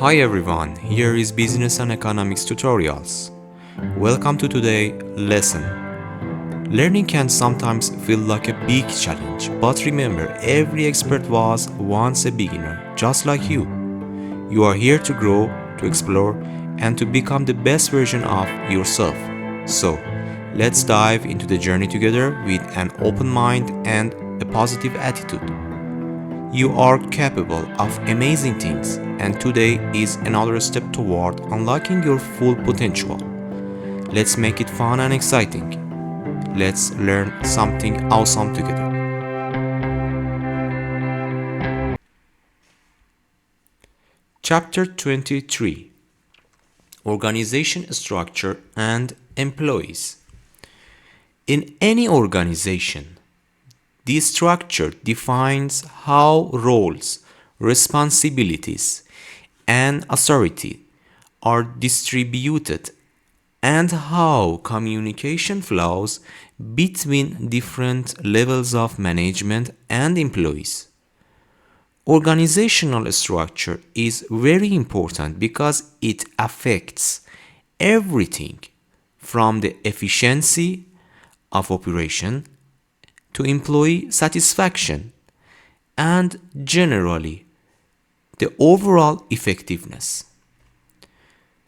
Hi everyone, here is Business and Economics Tutorials. Welcome to today's lesson. Learning can sometimes feel like a big challenge, but remember, every expert was once a beginner, just like you. You are here to grow, to explore, and to become the best version of yourself. So, let's dive into the journey together with an open mind and a positive attitude. You are capable of amazing things, and today is another step toward unlocking your full potential. Let's make it fun and exciting. Let's learn something awesome together. Chapter 23: Organization Structure and Employees. In any organization, this structure defines how roles, responsibilities, and authority are distributed and how communication flows between different levels of management and employees. Organizational structure is very important because it affects everything from the efficiency of operation to employee satisfaction and generally the overall effectiveness.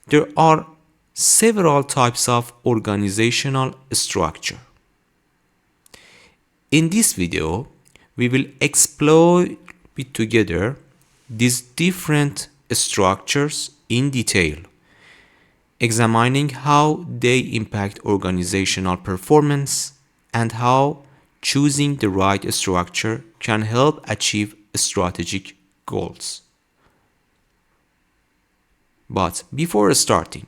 There are several types of organizational structure. In this video, we will explore together these different structures in detail, examining how they impact organizational performance and how choosing the right structure can help achieve strategic goals. But before starting,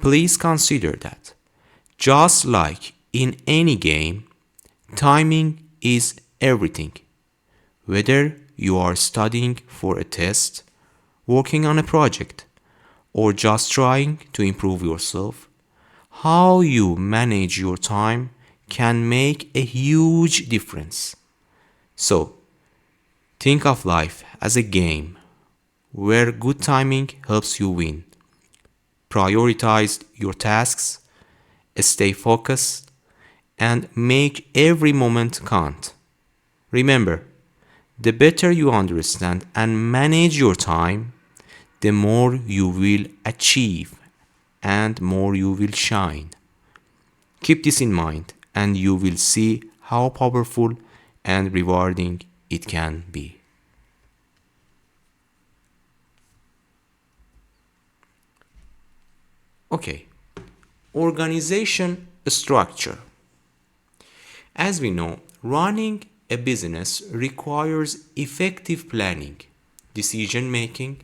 please consider that, just like in any game, timing is everything. Whether you are studying for a test, working on a project, or just trying to improve yourself, how you manage your time can make a huge difference. So, think of life as a game where good timing helps you win. Prioritize your tasks, stay focused, and make every moment count. Remember, the better you understand and manage your time, the more you will achieve and more you will shine. Keep this in mind and you will see how powerful and rewarding it can be. Okay, organization structure. As we know, running a business requires effective planning, decision making,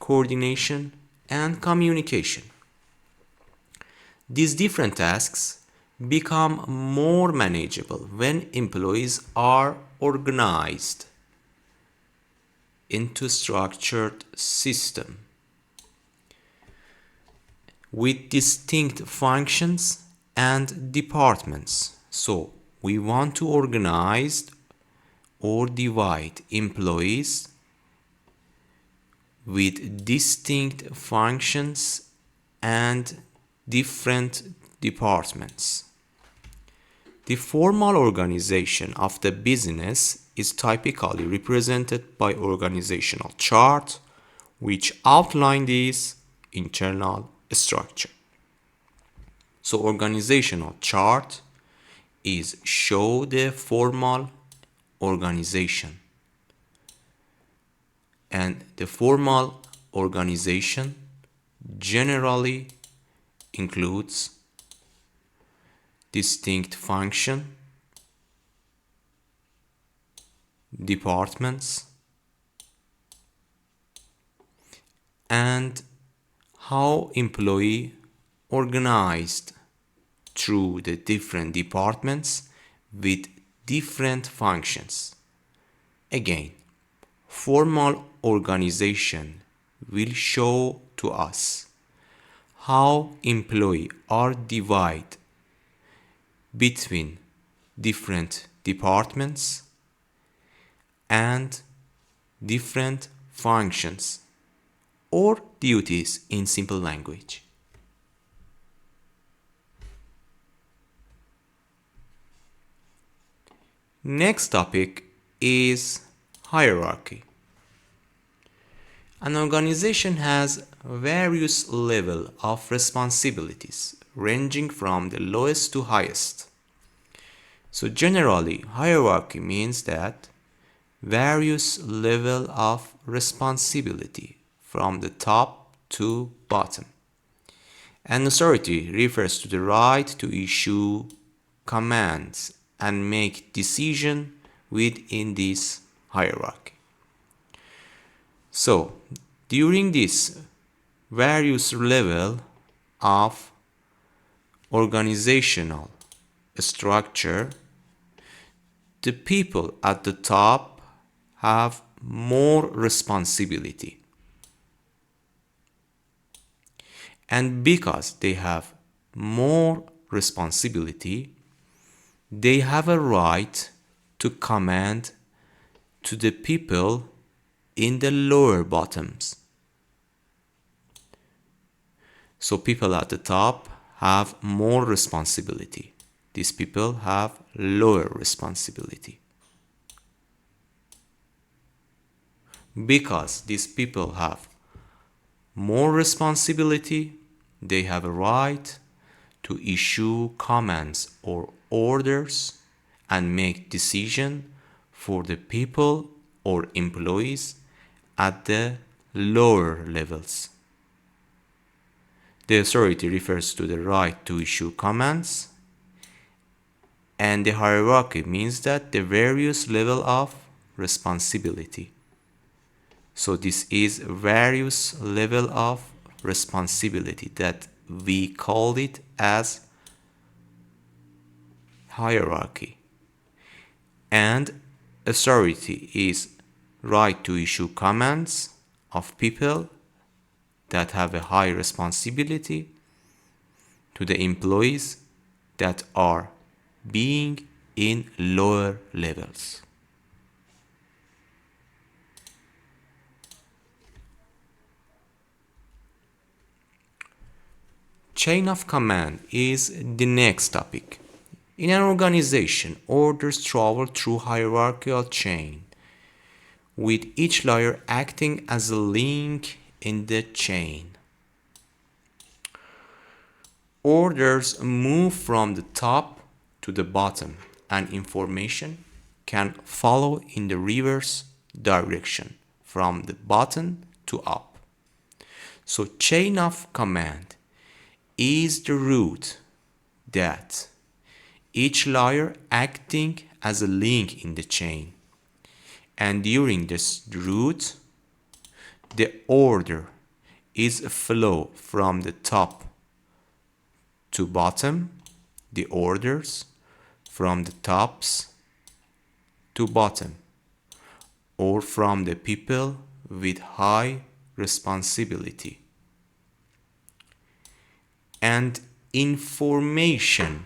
coordination, and communication. These different tasks become more manageable when employees are organized into structured system with distinct functions and departments. So we want to organize or divide employees with distinct functions and different departments. The formal organization of the business is typically represented by organizational chart, which outline this internal structure. So organizational chart is show the formal organization, and the formal organization generally includes distinct function, departments, and how employee organized through the different departments with different functions. Again, formal organization will show to us how employees are divided between different departments and different functions or duties in simple language. Next topic is hierarchy. An organization has various levels of responsibilities ranging from the lowest to highest. So generally, hierarchy means that various level of responsibility from the top to bottom. And authority refers to the right to issue commands and make decisions within this hierarchy. So, during this various level of organizational structure, the people at the top have more responsibility. And because they have more responsibility, they have a right to command to the people in the lower bottoms. So people at the top have more responsibility. These people have lower responsibility. Because these people have more responsibility, they have a right to issue commands or orders and make decisions for the people or employees at the lower levels. The authority refers to the right to issue commands, and the hierarchy means that the various level of responsibility. So this is various level of responsibility that we call it as hierarchy. And authority is right to issue commands of people that have a high responsibility to the employees that are being in lower levels. Chain of command is the next topic. In an organization, orders travel through hierarchical chain, with each layer acting as a link in the chain. Orders move from the top to the bottom, and information can follow in the reverse direction from the bottom to up. So chain of command is the route that each layer acting as a link in the chain. And during this route, the order is a flow from the top to bottom, the orders from the tops to bottom, or from the people with high responsibility. And information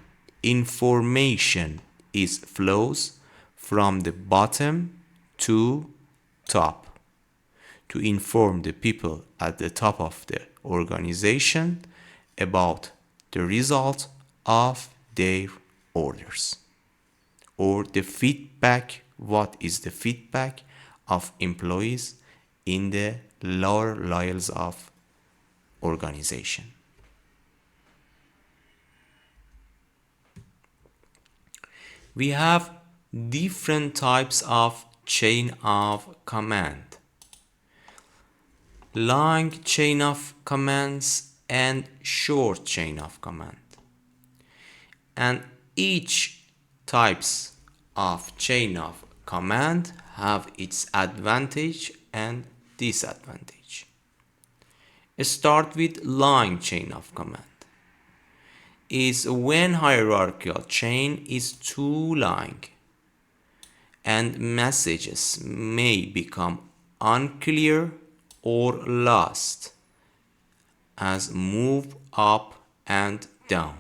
is flows from the bottom to top to inform the people at the top of the organization about the result of their orders, or the feedback, what is the feedback of employees in the lower layers of organization. We have different types of chain of command. Long chain of commands and short chain of command. And each types of chain of command have its advantage and disadvantage. Start with long chain of command. Is when hierarchical chain is too long and messages may become unclear or lost as move up and down.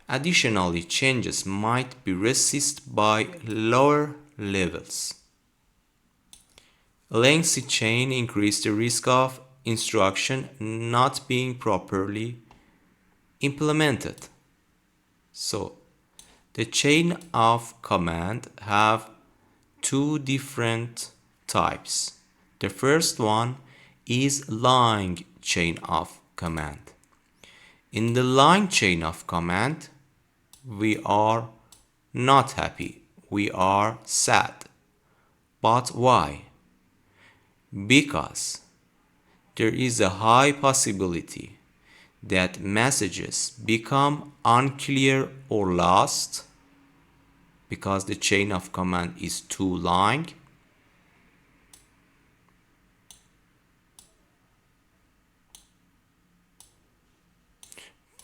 Additionally, changes might be resisted by lower levels. A lengthy chain increases the risk of instruction not being properly implemented. So, the chain of command have two different types. The first one is line chain of command. In the line chain of command, we are not happy, we are sad. But why? Because there is a high possibility that messages become unclear or lost because the chain of command is too long.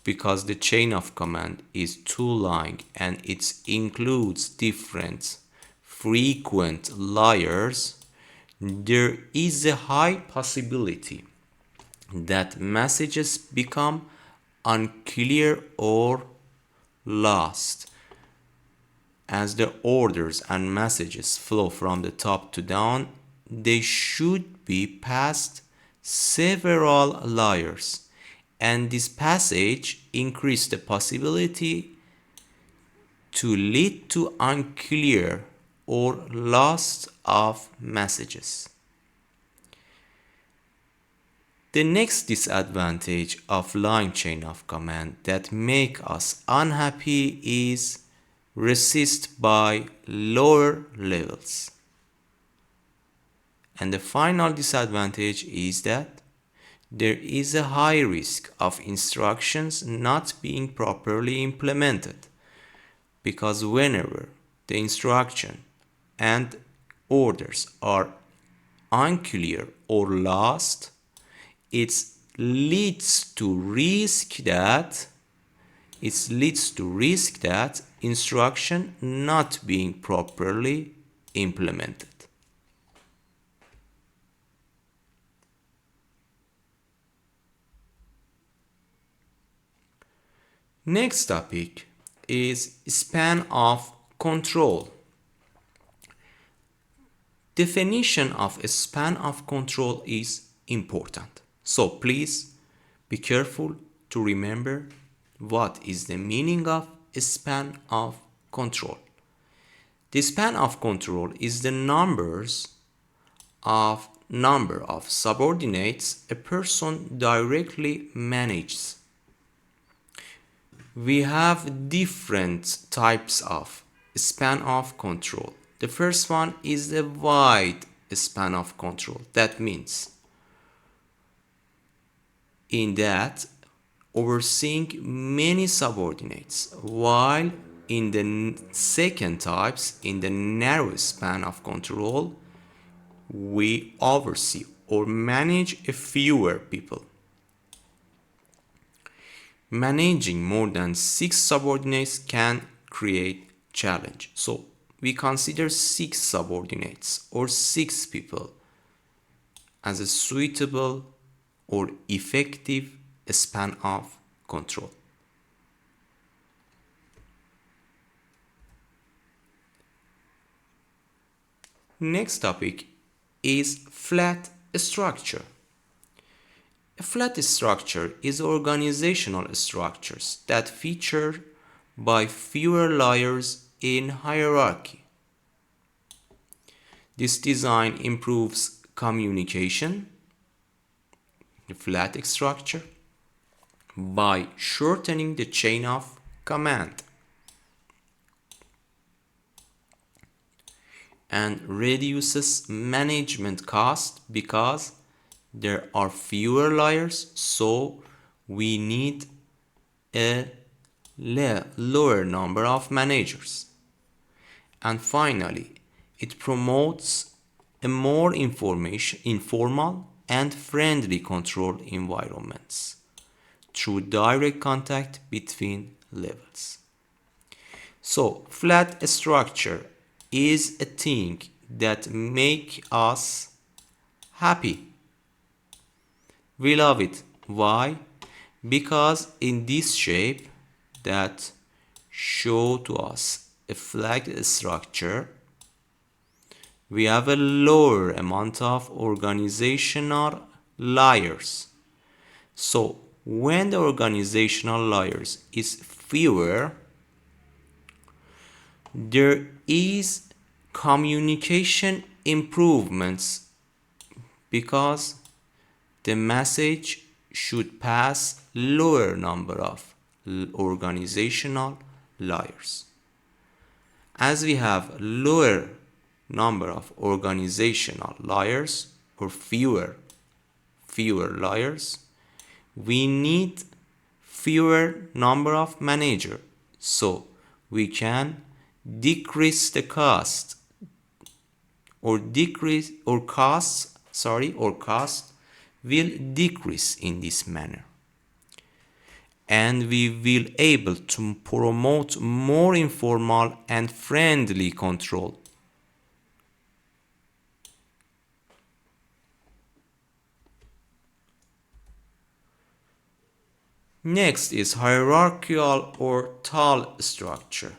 Because the chain of command is too long and it includes different frequent layers, there is a high possibility that messages become unclear or lost. As the orders and messages flow from the top to down, they should be past several layers, and this passage increases the possibility to lead to unclear or loss of messages. The next disadvantage of line chain of command that make us unhappy is resist by lower levels. And the final disadvantage is that there is a high risk of instructions not being properly implemented, because whenever the instruction and orders are unclear or lost, it leads to risk that instruction not being properly implemented. Next topic is span of control. Definition of a span of control is important. So please be careful to remember what is the meaning of a span of control. The span of control is the number of subordinates a person directly manages. We have different types of span of control. The first one is the wide span of control. That means in that overseeing many subordinates, while in the second types, in the narrow span of control, we oversee or manage a fewer people. Managing more than 6 subordinates can create challenge. So we consider 6 subordinates or 6 people as a suitable or effective span of control. Next topic is flat structure. A flat structure is organizational structures that feature by fewer layers in hierarchy. This design improves communication, the flat structure, by shortening the chain of command and reduces management cost because there are fewer layers, so we need a lower number of managers. And finally, it promotes a more informal and friendly control environments through direct contact between levels. So, flat structure is a thing that makes us happy. We love it. Why? Because in this shape that show to us a flat structure, we have a lower amount of organizational layers. So when the organizational layers is fewer, there is communication improvements because the message should pass lower number of organizational layers. As we have lower number of organizational layers or fewer layers, we need fewer number of managers, so we can decrease the cost or cost will decrease in this manner, and we will able to promote more informal and friendly control. Next is hierarchical or tall structure.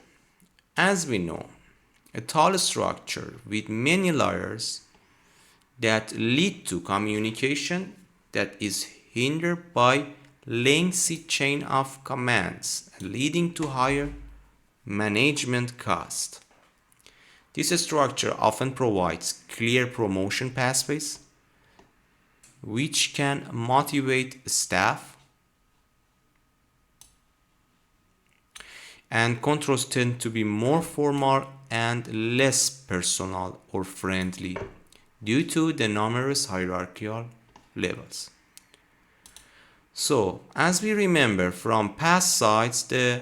As we know, a tall structure with many layers that lead to communication that is hindered by lengthy chain of commands, leading to higher management cost. This structure often provides clear promotion pathways, which can motivate staff, and controls tend to be more formal and less personal or friendly due to the numerous hierarchical levels. So, as we remember from past slides, the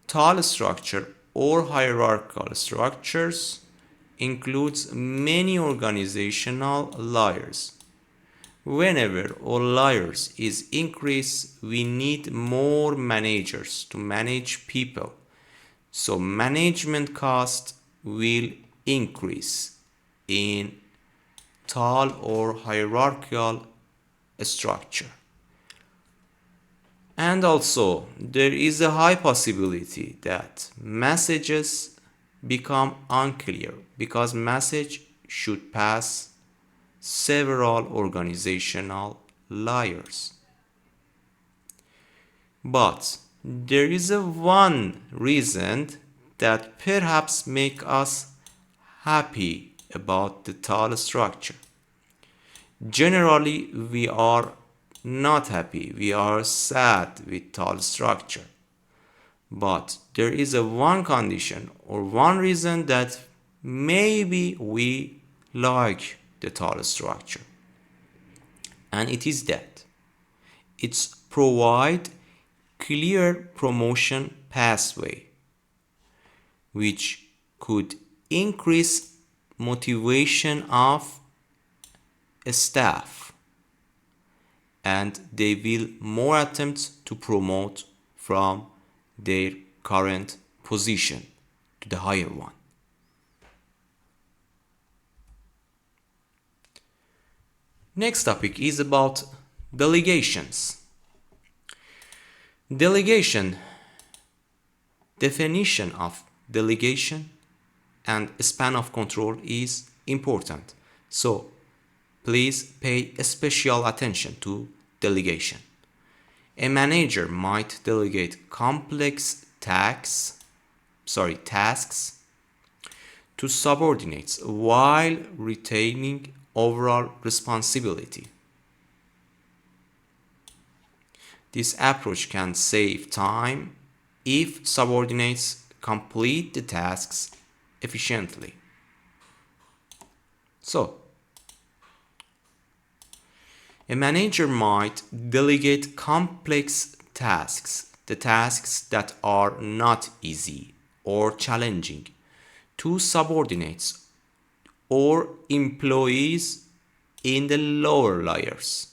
tall structure or hierarchical structures includes many organizational layers. Whenever all layers is increased, we need more managers to manage people. So management cost will increase in tall or hierarchical structure. And also, there is a high possibility that messages become unclear because message should pass several organizational layers. But there is a one reason that perhaps make us happy about the tall structure. Generally, we are not happy, we are sad with tall structure. But there is a one condition or one reason that maybe we like the tall structure, and it is that it's provide clear promotion pathway which could increase motivation of staff, and they will more attempt to promote from their current position to the higher one. Next topic is about delegations. Delegation, definition of delegation and span of control is important. So please pay special attention to delegation. A manager might delegate complex tasks to subordinates while retaining overall responsibility. This approach can save time if subordinates complete the tasks efficiently. So, a manager might delegate complex tasks, the tasks that are not easy or challenging, to subordinates or employees in the lower layers,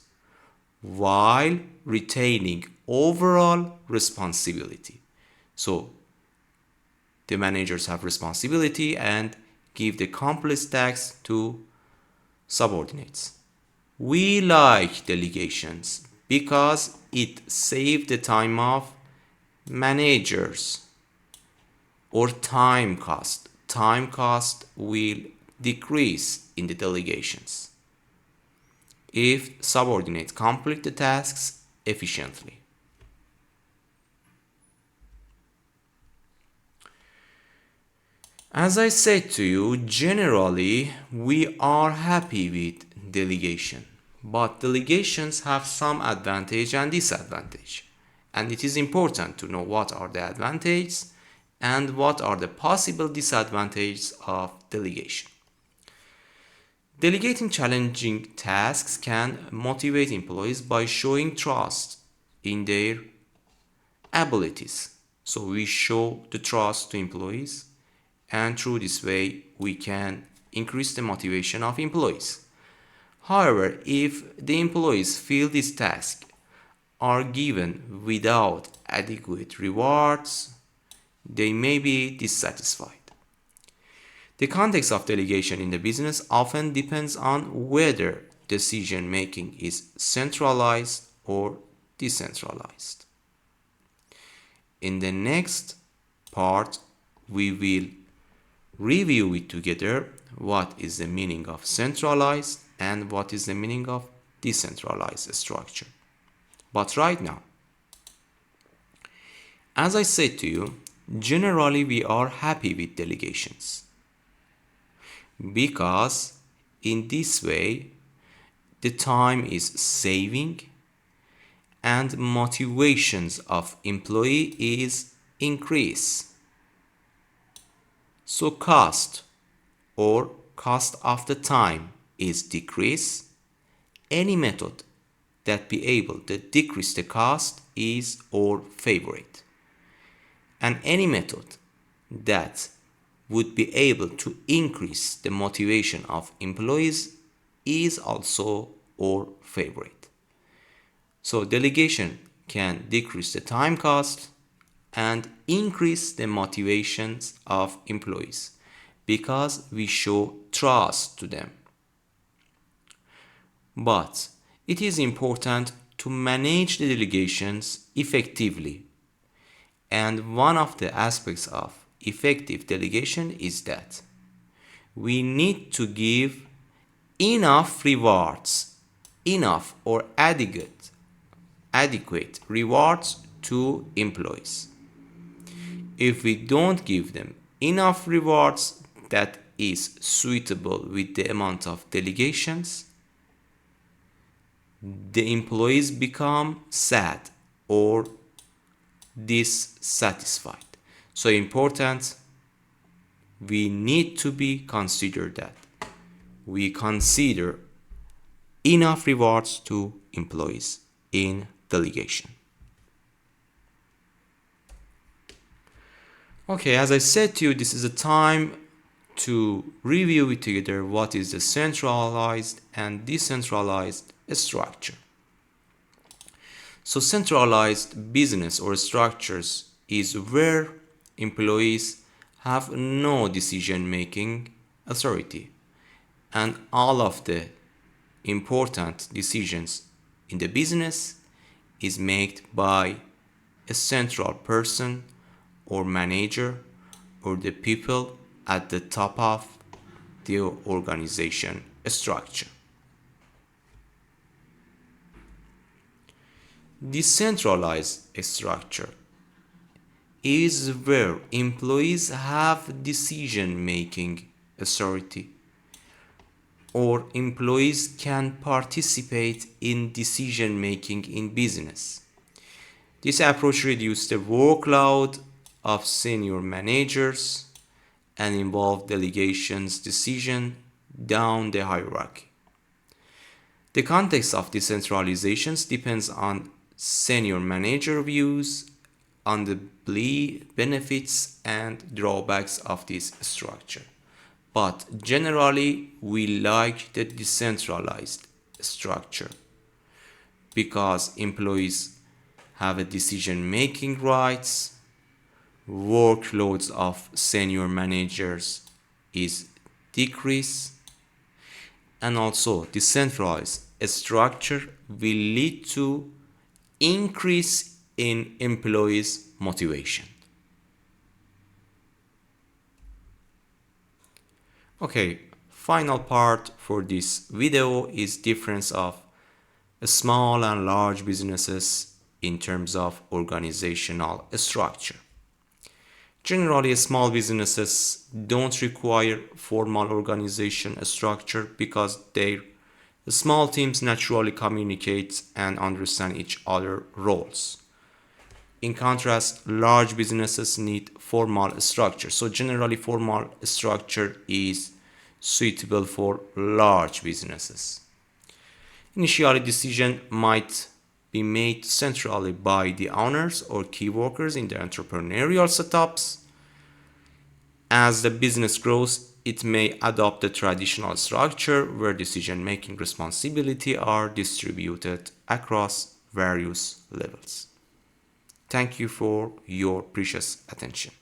while retaining overall responsibility. So the managers have responsibility and give the complex tasks to subordinates. We like delegations because it saves the time of managers or time cost. Time cost will decrease in the delegations if subordinates complete the tasks efficiently. As I said to you, generally we are happy with delegation, but delegations have some advantage and disadvantage, and it is important to know what are the advantages and what are the possible disadvantages of delegation. Delegating challenging tasks can motivate employees by showing trust in their abilities. So we show the trust to employees, and through this way we can increase the motivation of employees. However, if the employees feel these tasks are given without adequate rewards, they may be dissatisfied. The context of delegation in the business often depends on whether decision making is centralized or decentralized. In the next part, we will review it together what is the meaning of centralized and what is the meaning of decentralized structure. But right now, as I said to you, generally we are happy with delegations because in this way the time is saving and motivations of employee is increase. So cost or cost of the time is decrease. Any method that be able to decrease the cost is our favorite. And any method that would be able to increase the motivation of employees is also our favorite. So delegation can decrease the time cost and increase the motivations of employees because we show trust to them. But it is important to manage the delegations effectively. And one of the aspects of effective delegation is that we need to give enough rewards, enough or adequate rewards to employees. If we don't give them enough rewards that is suitable with the amount of delegations, the employees become sad or dissatisfied. So important, we need to be considered that we consider enough rewards to employees in delegation. Okay, as I said to you, this is a time to review it together what is the centralized and decentralized structure. So centralized business or structures is where employees have no decision-making authority and all of the important decisions in the business is made by a central person or manager or the people at the top of the organization structure. Decentralized structure is where employees have decision-making authority or employees can participate in decision-making in business. This approach reduces the workload of senior managers and involves delegations decision down the hierarchy. The context of decentralizations depends on senior manager views on the benefits and drawbacks of this structure. But generally, we like the decentralized structure because employees have a decision-making rights, workloads of senior managers is decreased, and also decentralized structure will lead to increase in employees' motivation. Okay, final part for this video is difference of small and large businesses in terms of organizational structure. Generally, small businesses don't require formal organization structure because their small teams naturally communicate and understand each other's roles. In contrast, large businesses need formal structure. So generally, formal structure is suitable for large businesses. Initially, decision might be made centrally by the owners or key workers in the entrepreneurial setups. As the business grows, it may adopt the traditional structure where decision-making responsibility are distributed across various levels. Thank you for your precious attention.